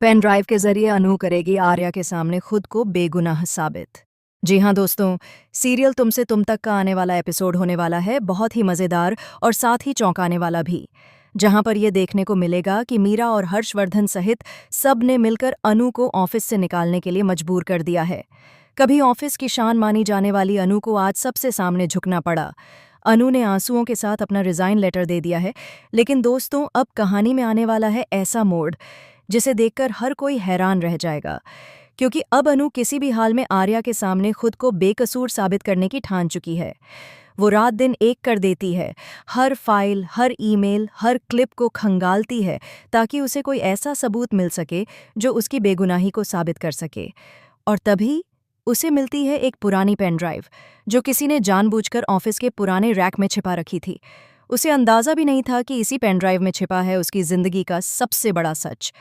Pen drive के जरिए अनु करेगी आर्या के सामने खुद को बेगुनाह साबित। जी हाँ दोस्तों, सीरियल तुमसे तुम तक का आने वाला एपिसोड होने वाला है बहुत ही मज़ेदार और साथ ही चौंकाने वाला भी, जहां पर यह देखने को मिलेगा कि मीरा और हर्षवर्धन सहित सब ने मिलकर अनु को ऑफिस से निकालने के लिए मजबूर कर दिया है। कभी ऑफिस की शान मानी जाने वाली अनु को आज सबसे सामने झुकना पड़ा। अनु ने आंसुओं के साथ अपना रिजाइन लेटर दे दिया है, लेकिन दोस्तों अब कहानी में आने वाला है ऐसा मोड़ जिसे देखकर हर कोई हैरान रह जाएगा, क्योंकि अब अनु किसी भी हाल में आर्या के सामने खुद को बेकसूर साबित करने की ठान चुकी है। वो रात दिन एक कर देती है, हर फाइल, हर ईमेल, हर क्लिप को खंगालती है ताकि उसे कोई ऐसा सबूत मिल सके जो उसकी बेगुनाही को साबित कर सके। और तभी उसे मिलती है एक पुरानी पेन ड्राइव जो किसी ने जानबूझकर ऑफिस के पुराने रैक में छिपा रखी थी। उसे अंदाजा भी नहीं था कि इसी पेन ड्राइव में छिपा है उसकी जिंदगी का सबसे बड़ा सच।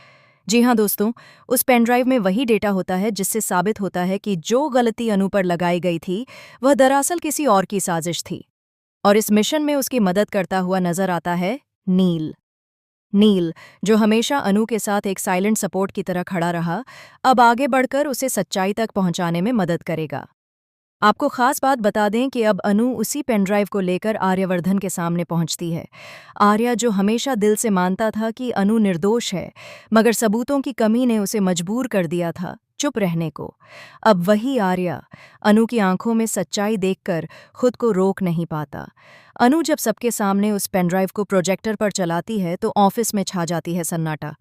जी हाँ दोस्तों, उस पेन ड्राइव में वही डेटा होता है जिससे साबित होता है कि जो गलती अनु पर लगाई गई थी वह दरअसल किसी और की साजिश थी। और इस मिशन में उसकी मदद करता हुआ नजर आता है नील। नील, जो हमेशा अनु के साथ एक साइलेंट सपोर्ट की तरह खड़ा रहा, अब आगे बढ़कर उसे सच्चाई तक पहुंचाने में मदद करेगा। आपको खास बात बता दें कि अब अनु उसी पेनड्राइव को लेकर आर्यवर्धन के सामने पहुंचती है। आर्या, जो हमेशा दिल से मानता था कि अनु निर्दोष है, मगर सबूतों की कमी ने उसे मजबूर कर दिया था चुप रहने को, अब वही आर्या अनु की आंखों में सच्चाई देखकर खुद को रोक नहीं पाता। अनु जब सबके सामने उस पेनड्राइव को प्रोजेक्टर पर चलाती है तो ऑफिस में छा जाती है सन्नाटा।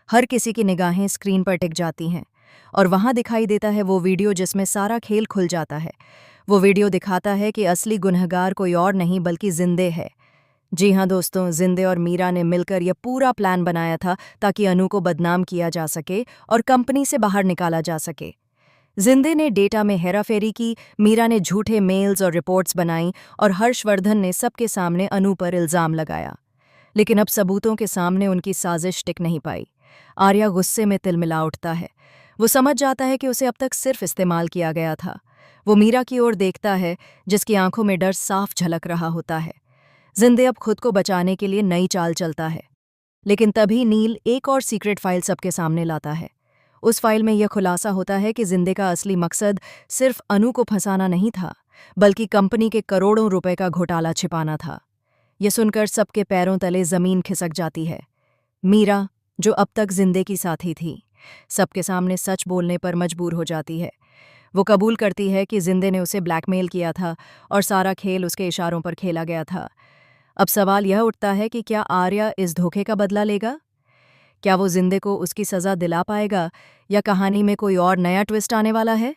हर किसी की निगाहें स्क्रीन पर टिक जाती हैं और वहां दिखाई देता है वो वीडियो जिसमें सारा खेल खुल जाता है। वो वीडियो दिखाता है कि असली गुनहगार कोई और नहीं बल्कि जिंदे है। जी हाँ दोस्तों, जिंदे और मीरा ने मिलकर यह पूरा प्लान बनाया था ताकि अनु को बदनाम किया जा सके और कंपनी से बाहर निकाला जा सके। जिंदे ने डेटा में हेराफेरी की, मीरा ने झूठे मेल्स और रिपोर्ट्स बनाई और हर्षवर्धन ने सबके सामने अनु पर इल्जाम लगाया। लेकिन अब सबूतों के सामने उनकी साजिश टिक नहीं पाई। आर्या गुस्से में तिलमिला उठता है। वो समझ जाता है कि उसे अब तक सिर्फ इस्तेमाल किया गया था। वो मीरा की ओर देखता है जिसकी आंखों में डर साफ झलक रहा होता है। जिंदे अब खुद को बचाने के लिए नई चाल चलता है। लेकिन तभी नील एक और सीक्रेट फाइल सबके सामने लाता है। उस फाइल में यह खुलासा होता है कि जिंदे का असली मकसद सिर्फ अनु को फंसाना नहीं था, बल्कि कंपनी के करोड़ों रुपए का घोटाला छिपाना था। यह सुनकर सबके पैरों तले जमीन खिसक जाती है। मीरा, जो अब तक जिंदे की साथी थी, सबके सामने सच बोलने पर मजबूर हो जाती है। वो कबूल करती है कि जिंदे ने उसे ब्लैकमेल किया था और सारा खेल उसके इशारों पर खेला गया था। अब सवाल यह उठता है कि क्या आर्या इस धोखे का बदला लेगा? क्या वो जिंदे को उसकी सजा दिला पाएगा या कहानी में कोई और नया ट्विस्ट आने वाला है?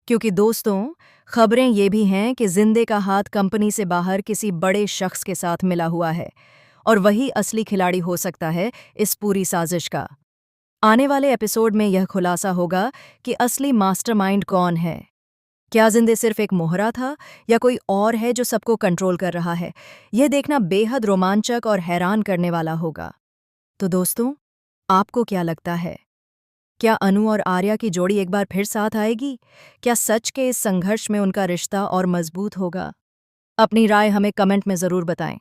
क्योंकि दोस्तों, खबरें ये भी हैं कि जिंदे का हाथ कंपनी से बाहर किसी बड़े शख्स के साथ मिला हुआ है और वही असली खिलाड़ी हो सकता है इस पूरी साजिश का। आने वाले एपिसोड में यह खुलासा होगा कि असली मास्टरमाइंड कौन है। क्या जिंदे सिर्फ एक मोहरा था या कोई और है जो सबको कंट्रोल कर रहा है? यह देखना बेहद रोमांचक और हैरान करने वाला होगा। तो दोस्तों, आपको क्या लगता है? क्या अनु और आर्या की जोड़ी एक बार फिर साथ आएगी? क्या सच के इस संघर्ष में उनका रिश्ता और मजबूत होगा? अपनी राय हमें कमेंट में ज़रूर बताएं।